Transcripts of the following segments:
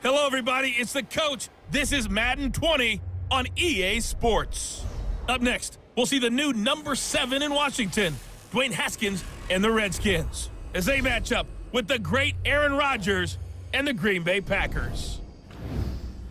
Hello, everybody. It's the coach. This is Madden 20 on EA Sports. Up next, we'll see the new number 7 in Washington, Dwayne Haskins and the Redskins, as they match up with the great Aaron Rodgers and the Green Bay Packers.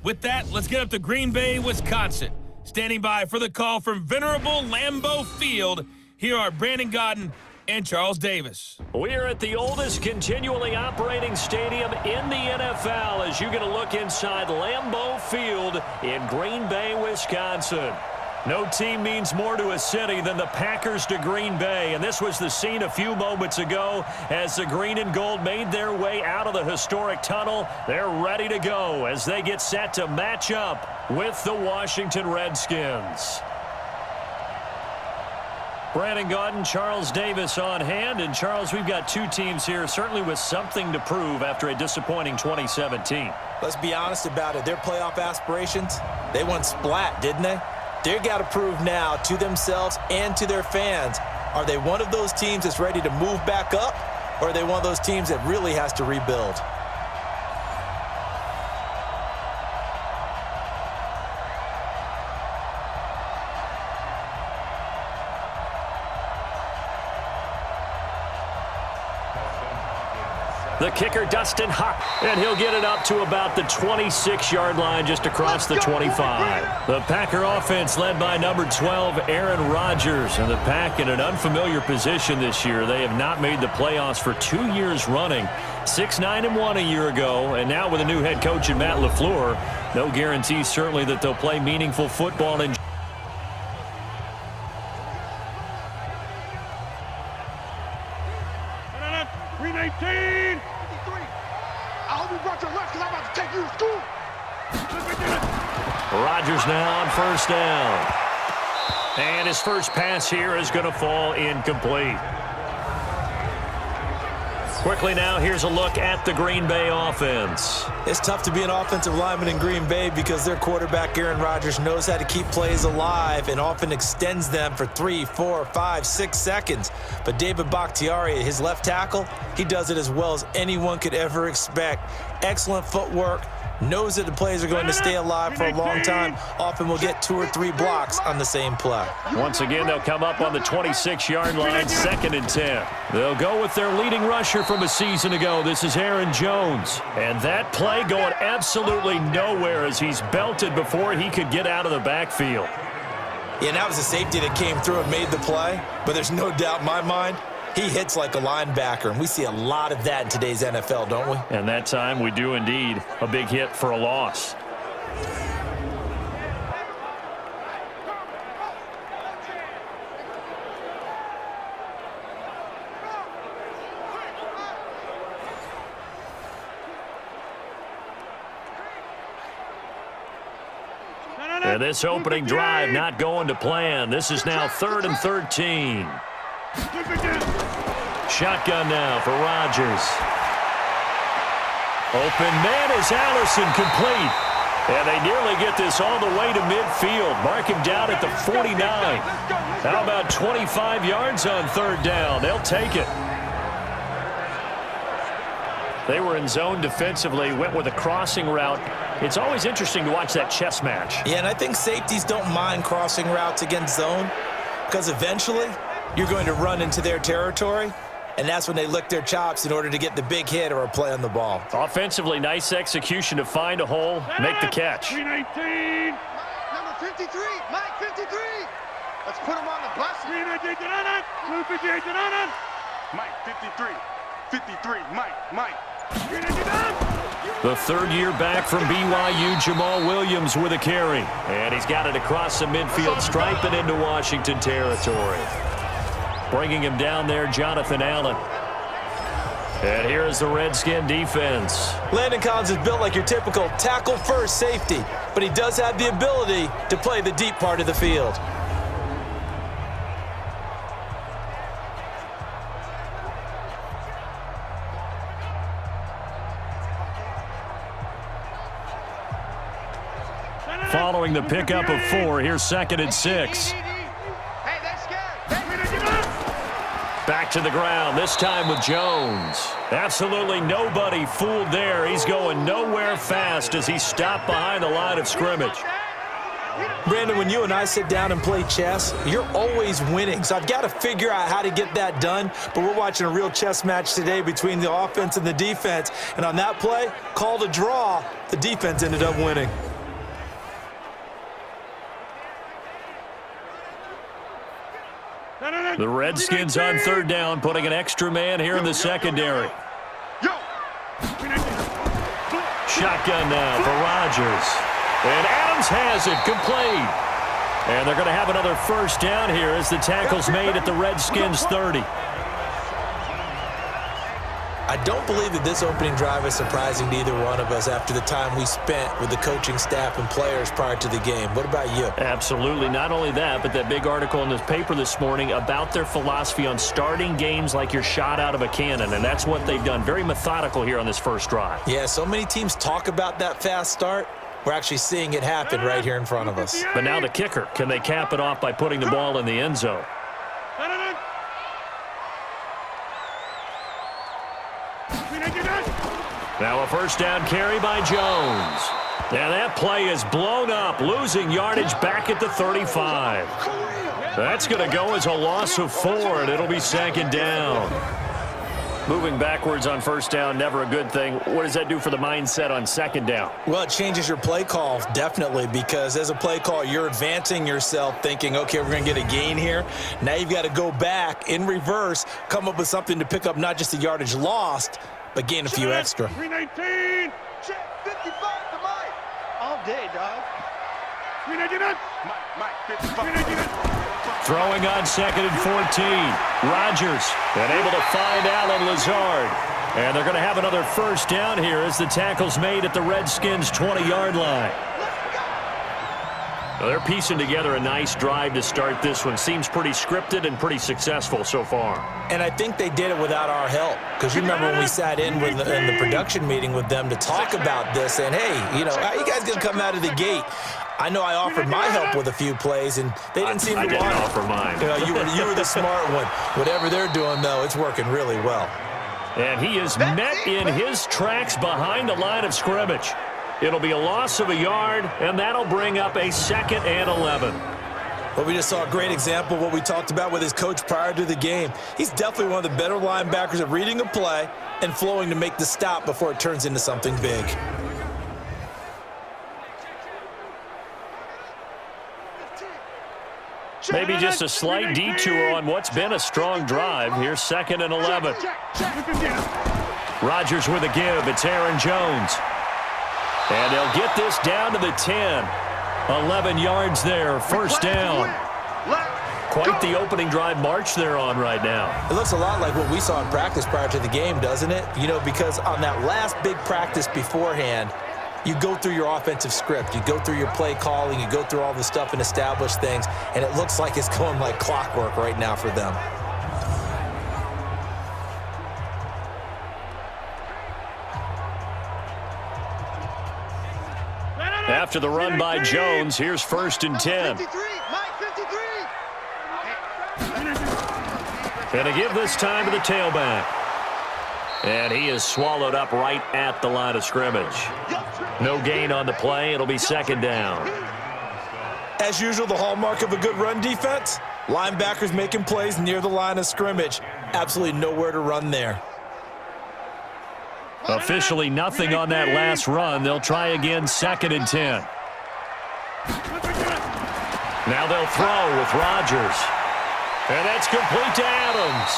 With that, let's get up to Green Bay, Wisconsin. Standing by for the call from venerable Lambeau Field, here are Brandon Gaudin and Charles Davis. We're at the oldest continually operating stadium in the NFL as you get a look inside Lambeau Field in Green Bay, Wisconsin. No team means more to a city than the Packers to Green Bay, and this was the scene a few moments ago as the green and gold made their way out of the historic tunnel. They're ready to go as they get set to match up with the Washington Redskins. Brandon Gaudin, Charles Davis on hand. And, Charles, we've got two teams here certainly with something to prove after a disappointing 2017. Let's be honest about it. Their playoff aspirations, they went splat, didn't they? They've got to prove now to themselves and to their fans, are they one of those teams that's ready to move back up, or are they one of those teams that really has to rebuild? The kicker, Dustin Hock, and he'll get it up to about the 26-yard line just across the 25. The Packer offense led by number 12, Aaron Rodgers, and the Pack in an unfamiliar position this year. They have not made the playoffs for 2 years running. 6-9-1 a year ago, and now with a new head coach in Matt LaFleur, no guarantee certainly that they'll play meaningful football in 319! 53. I hope you brought your lunch because I'm about to take you to school. Rodgers now on first down. And his first pass here is going to fall incomplete. Quickly now, here's a look at the Green Bay offense. It's tough to be an offensive lineman in Green Bay because their quarterback, Aaron Rodgers, knows how to keep plays alive and often extends them for 3, 4, 5, 6 seconds. But David Bakhtiari, his left tackle, he does it as well as anyone could ever expect. Excellent footwork. Knows that the plays are going to stay alive for a long time. Often will get 2 or 3 blocks on the same play. Once again, they'll come up on the 26-yard line, 2nd and 10. They'll go with their leading rusher from a season ago. This is Aaron Jones. And that play going absolutely nowhere as he's belted before he could get out of the backfield. Yeah, and that was a safety that came through and made the play. But there's no doubt in my mind, he hits like a linebacker, and we see a lot of that in today's NFL, don't we? And that time we do indeed. A big hit for a loss. And this opening drive not going to plan. This is now 3rd and 13. Shotgun now for Rodgers. Open man is Allison, complete. And they nearly get this all the way to midfield. Mark him down at the 49. How about 25 yards on 3rd down? They'll take it. They were in zone defensively, went with a crossing route. It's always interesting to watch that chess match. Yeah, and I think safeties don't mind crossing routes against zone because eventually you're going to run into their territory, and that's when they lick their chops in order to get the big hit or a play on the ball. Offensively, nice execution to find a hole, make the catch. 319! Number 53, Mike 53! Let's put him on the bus. 319, Mike 53, 53, Mike. The 3rd year back from BYU, Jamal Williams with a carry. And he's got it across the midfield stripe and into Washington territory. Bringing him down there, Jonathan Allen. And here is the Redskin defense. Landon Collins is built like your typical tackle-first safety, but he does have the ability to play the deep part of the field. Following the pickup of 4, here's 2nd and 6. Back to the ground, this time with Jones. Absolutely nobody fooled there. He's going nowhere there fast as he stopped behind the line of scrimmage. Brandon, when you and I sit down and play chess, you're always winning. So I've got to figure out how to get that done. But we're watching a real chess match today between the offense and the defense. And on that play, called a draw, the defense ended up winning. The Redskins on third down, putting an extra man here in the secondary. Shotgun now for Rodgers. And Adams has it, complete. And they're going to have another first down here as the tackle's made at the Redskins 30. I don't believe that this opening drive is surprising to either one of us after the time we spent with the coaching staff and players prior to the game. What about you? Absolutely. Not only that, but that big article in the paper this morning about their philosophy on starting games like you're shot out of a cannon, and that's what they've done. Very methodical here on this first drive. Yeah, so many teams talk about that fast start. We're actually seeing it happen right here in front of us. But now the kicker. Can they cap it off by putting the ball in the end zone? Now a first down carry by Jones. And that play is blown up, losing yardage back at the 35. That's going to go as a loss of 4, and it'll be second down. Moving backwards on first down, never a good thing. What does that do for the mindset on second down? Well, it changes your play call, definitely, because as a play call, you're advancing yourself thinking, okay, we're going to get a gain here. Now you've got to go back in reverse, come up with something to pick up not just the yardage lost, but gain a few extra. 319. Check 55 to Mike. All day, dog. 399. Mike, 55. Throwing on second and 14. Rodgers and able to find Allen Lazard. And they're going to have another first down here as the tackle's made at the Redskins' 20-yard line. Well, they're piecing together a nice drive to start this one. Seems pretty scripted and pretty successful so far. And I think they did it without our help. Because you remember when we sat in with in the production meeting with them to talk about this. And, hey, you know, how you guys going to come out of the gate? I know I offered my help with a few plays, and they didn't seem to want it. I didn't offer mine. You were the smart one. Whatever they're doing, though, it's working really well. And he is met in his tracks behind the line of scrimmage. It'll be a loss of a yard, and that'll bring up a 2nd and 11. Well, we just saw a great example of what we talked about with his coach prior to the game. He's definitely one of the better linebackers at reading a play and flowing to make the stop before it turns into something big. Maybe just a slight detour on what's been a strong drive. Here's 2nd and 11. Rodgers with a give. It's Aaron Jones. And they'll get this down to the 10. 11 yards there, first down. Quite the opening drive march they're on right now. It looks a lot like what we saw in practice prior to the game, doesn't it? You know, because on that last big practice beforehand, you go through your offensive script, you go through your play calling, you go through all the stuff and establish things, and it looks like it's going like clockwork right now for them. After the run by Jones, here's 1st and 10. 53. Mike, 53. And to give this time to the tailback. And he is swallowed up right at the line of scrimmage. No gain on the play. It'll be 2nd down. As usual, the hallmark of a good run defense, linebackers making plays near the line of scrimmage. Absolutely nowhere to run there. Officially nothing on that last run. They'll try again, 2nd and 10. Now they'll throw with Rodgers. And that's complete to Adams.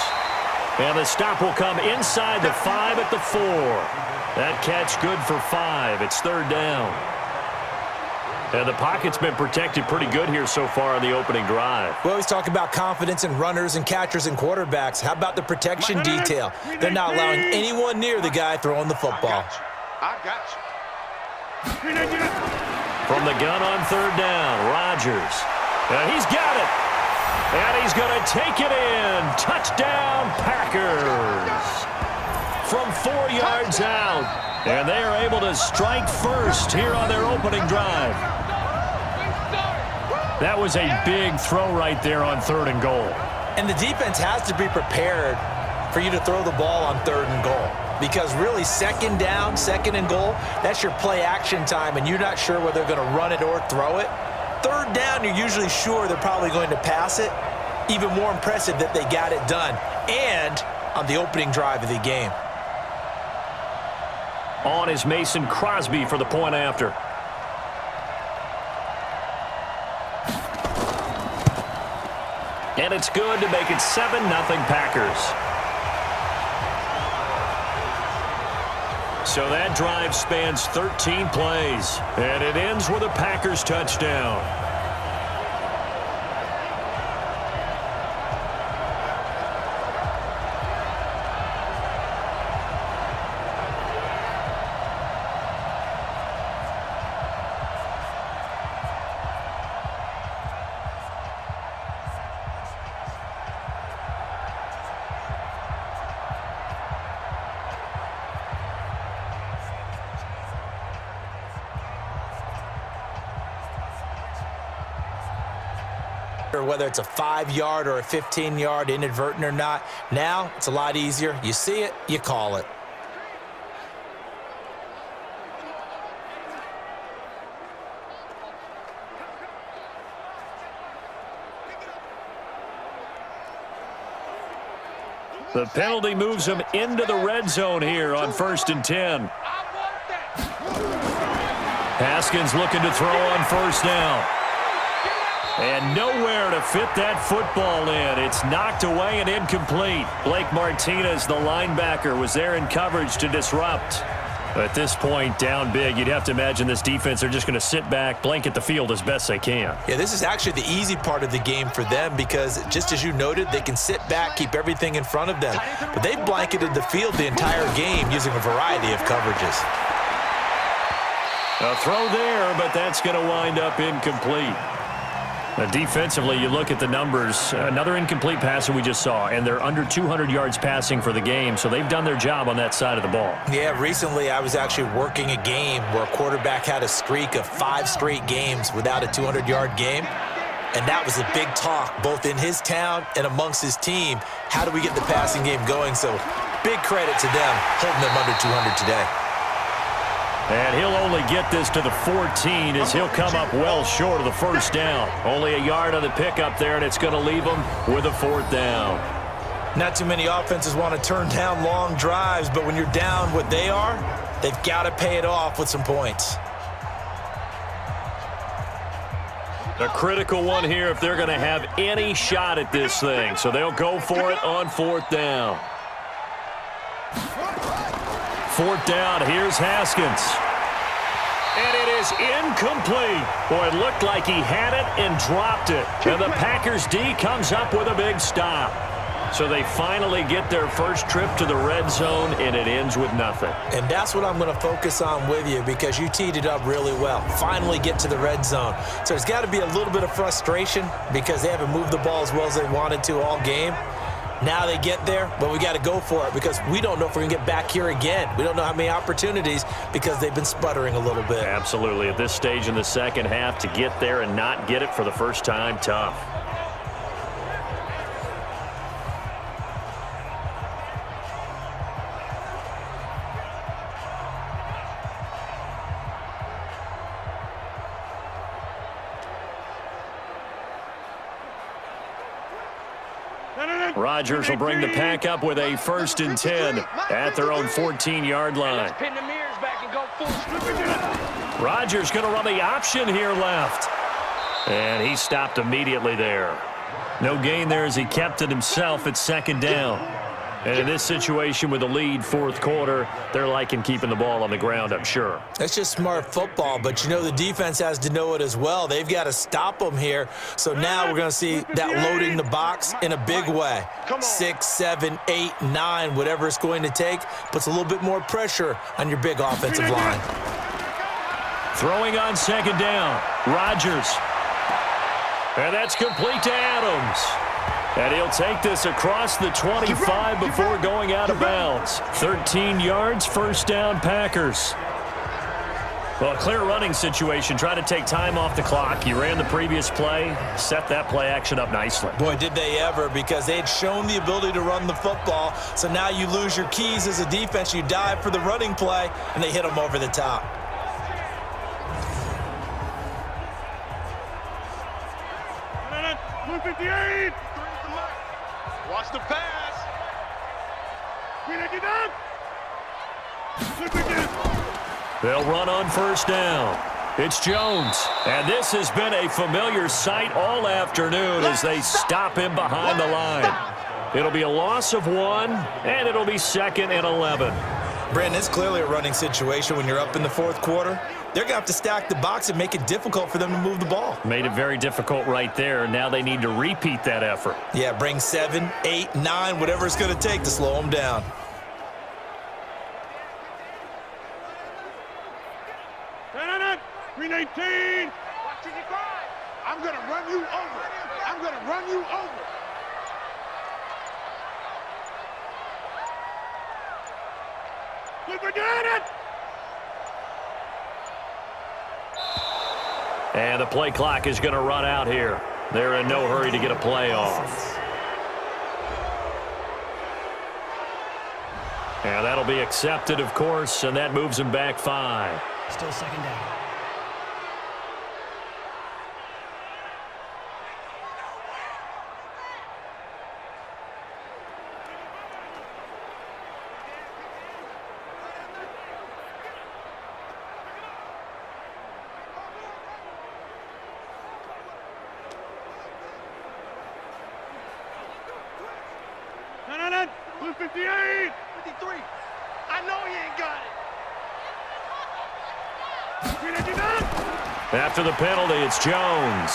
And the stop will come inside the 5 at the 4. That catch good for 5. It's 3rd down. And the pocket's been protected pretty good here so far on the opening drive. We always talk about confidence in runners and catchers and quarterbacks. How about the protection detail? They're not allowing anyone near the guy throwing the football. I got you. From the gun on 3rd down, Rodgers. And he's got it. And he's going to take it in. Touchdown, Packers. From 4 yards out. And they are able to strike first here on their opening drive. That was a big throw right there on 3rd and goal. And the defense has to be prepared for you to throw the ball on 3rd and goal. Because really, 2nd down, 2nd and goal, that's your play action time, and you're not sure whether they're going to run it or throw it. 3rd down, you're usually sure they're probably going to pass it. Even more impressive that they got it done, and on the opening drive of the game. On is Mason Crosby for the point after. And it's good to make it 7-0 Packers. So that drive spans 13 plays, and it ends with a Packers touchdown. Or whether it's a 5-yard or a 15-yard, inadvertent or not. Now, it's a lot easier. You see it, you call it. The penalty moves him into the red zone here on 1st and 10. Haskins looking to throw on 1st down. And nowhere to fit that football in. It's knocked away and incomplete. Blake Martinez, the linebacker, was there in coverage to disrupt. At this point, down big, you'd have to imagine this defense are just going to sit back, blanket the field as best they can. Yeah, this is actually the easy part of the game for them because, just as you noted, they can sit back, keep everything in front of them. But they've blanketed the field the entire game using a variety of coverages. A throw there, but that's going to wind up incomplete. Defensively, you look at the numbers. Another incomplete passer we just saw, and they're under 200 yards passing for the game, so they've done their job on that side of the ball. Yeah, recently I was actually working a game where a quarterback had a streak of 5 straight games without a 200-yard game, and that was a big talk both in his town and amongst his team. How do we get the passing game going? So big credit to them holding them under 200 today. And he'll only get this to the 14 as he'll come up well short of the 1st down. Only a yard on the pickup there, and it's going to leave him with a 4th down. Not too many offenses want to turn down long drives, but when you're down what they are, they've got to pay it off with some points. A critical one here if they're going to have any shot at this thing. So they'll go for it on 4th down. 4th down, here's Haskins. And it is incomplete. Boy, it looked like he had it and dropped it. And the Packers D comes up with a big stop. So they finally get their first trip to the red zone, and it ends with nothing. And that's what I'm going to focus on with you because you teed it up really well. Finally get to the red zone. So there's got to be a little bit of frustration because they haven't moved the ball as well as they wanted to all game. Now they get there, but we got to go for it because we don't know if we're going to get back here again. We don't know how many opportunities because they've been sputtering a little bit. Absolutely. At this stage in the second half, to get there and not get it for the first time, tough. Rodgers will bring the pack up with a 1st and 10 at their own 14-yard line. Rodgers going to run the option here left. And he stopped immediately there. No gain there as he kept it himself at 2nd down. And in this situation with the lead 4th quarter, they're liking keeping the ball on the ground, I'm sure. That's just smart football, but you know the defense has to know it as well. They've got to stop them here. So now we're going to see that loading the box in a big way. 6, 7, 8, 9, whatever it's going to take, puts a little bit more pressure on your big offensive line. Throwing on 2nd down, Rodgers. And that's complete to Adams. And he'll take this across the 25 before going out of bounds. 13 yards, 1st down Packers. Well, a clear running situation. Try to take time off the clock. You ran the previous play, set that play action up nicely. Boy, did they ever, because they had shown the ability to run the football. So now you lose your keys as a defense. You dive for the running play, and they hit them over the top. Watch the pass. They'll run on first down. It's Jones. And this has been a familiar sight all afternoon as they stop him behind the line. It'll be a loss of 1, and it'll be 2nd and 11. Brandon, it's clearly a running situation when you're up in the fourth quarter. They're going to have to stack the box and make it difficult for them to move the ball. Made it very difficult right there. Now they need to repeat that effort. Yeah, bring 7, 8, 9, whatever it's going to take to slow them down. I'm going to run you over. I'm going to run you over. And the play clock is going to run out here. They're in no hurry to get a play off. And that'll be accepted, of course, and that moves him back 5. Still 2nd down. Blue 58. 53. I know he ain't got it. After the penalty, it's Jones.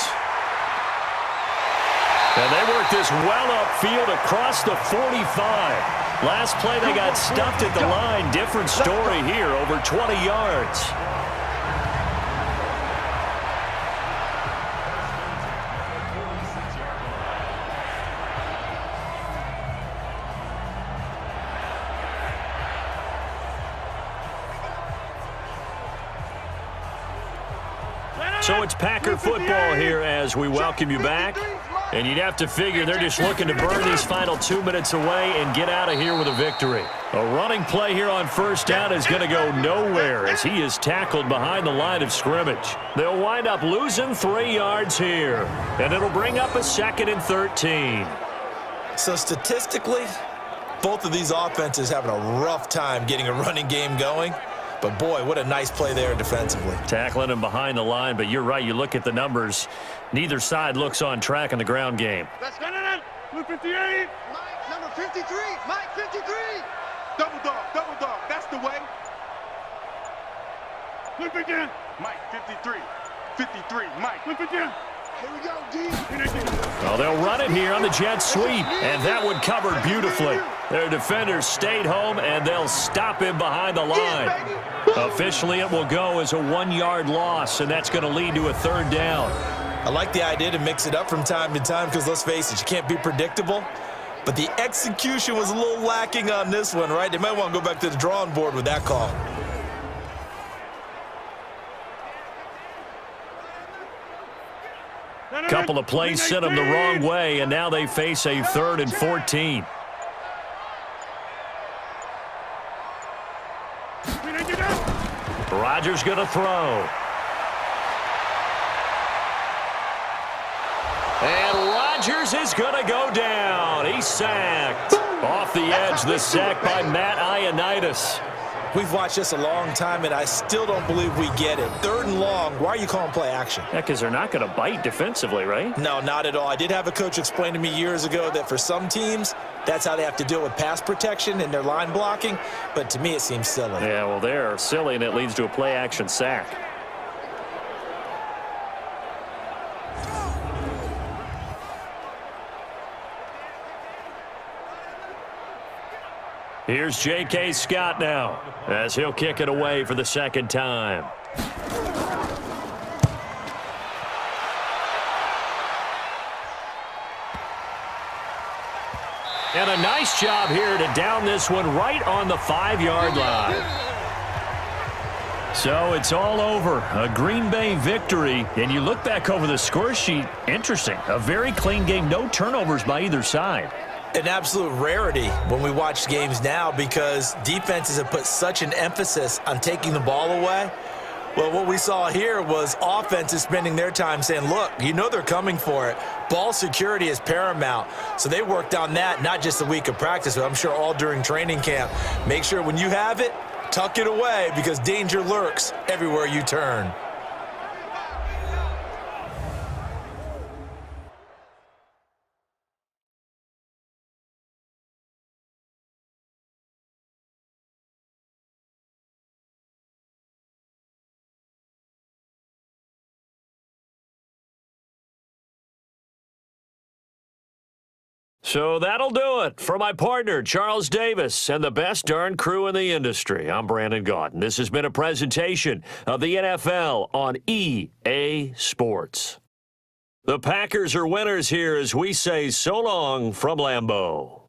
And they work this well upfield across the 45. Last play, they got stuffed at the line. Different story here, over 20 yards. So it's Packer football here as we welcome you back. And you'd have to figure they're just looking to burn these final 2 minutes away and get out of here with a victory. A running play here on first down is going to go nowhere as he is tackled behind the line of scrimmage. They'll wind up losing 3 yards here. And it'll bring up a 2nd and 13. So statistically, both of these offenses having a rough time getting a running game going. But, boy, what a nice play there defensively. Tackling him behind the line, but you're right. You look at the numbers. Neither side looks on track in the ground game. Let's go. Blue 58. Mike, number 53. Mike, 53. Double dog. That's the way. Flip again. Mike, 53. 53. Mike. Flip again. Here we go, D. Well, they'll run it here on the jet sweep, and that one covered beautifully. Their defenders stayed home, and they'll stop him behind the line. Officially, it will go as a 1-yard loss, and that's going to lead to a 3rd down. I like the idea to mix it up from time to time because, let's face it, you can't be predictable. But the execution was a little lacking on this one, right? They might want to go back to the drawing board with that call. Couple of plays sent them the wrong way, and now they face a 3rd and 14. Rodgers going to throw. And Rodgers is going to go down. He's sacked. Off the edge, the sack by Matt Ioannidis. We've watched this a long time, and I still don't believe we get it. 3rd and long, why are you calling play action? Yeah, because they're not going to bite defensively, right? No, not at all. I did have a coach explain to me years ago that for some teams, that's how they have to deal with pass protection and their line blocking. But to me, it seems silly. Yeah, well, they're silly, and it leads to a play action sack. Here's J.K. Scott now as he'll kick it away for the 2nd time. And a nice job here to down this one right on the 5-yard line. So it's all over. A Green Bay victory. And you look back over the score sheet, interesting. A very clean game, no turnovers by either side. An absolute rarity when we watch games now because defenses have put such an emphasis on taking the ball away. Well, what we saw here was offenses spending their time saying, look, you know they're coming for it. Ball security is paramount. So they worked on that, not just a week of practice, but I'm sure all during training camp. Make sure when you have it, tuck it away because danger lurks everywhere you turn. So that'll do it for my partner, Charles Davis, and the best darn crew in the industry. I'm Brandon Gaudin. This has been a presentation of the NFL on EA Sports. The Packers are winners here as we say so long from Lambeau.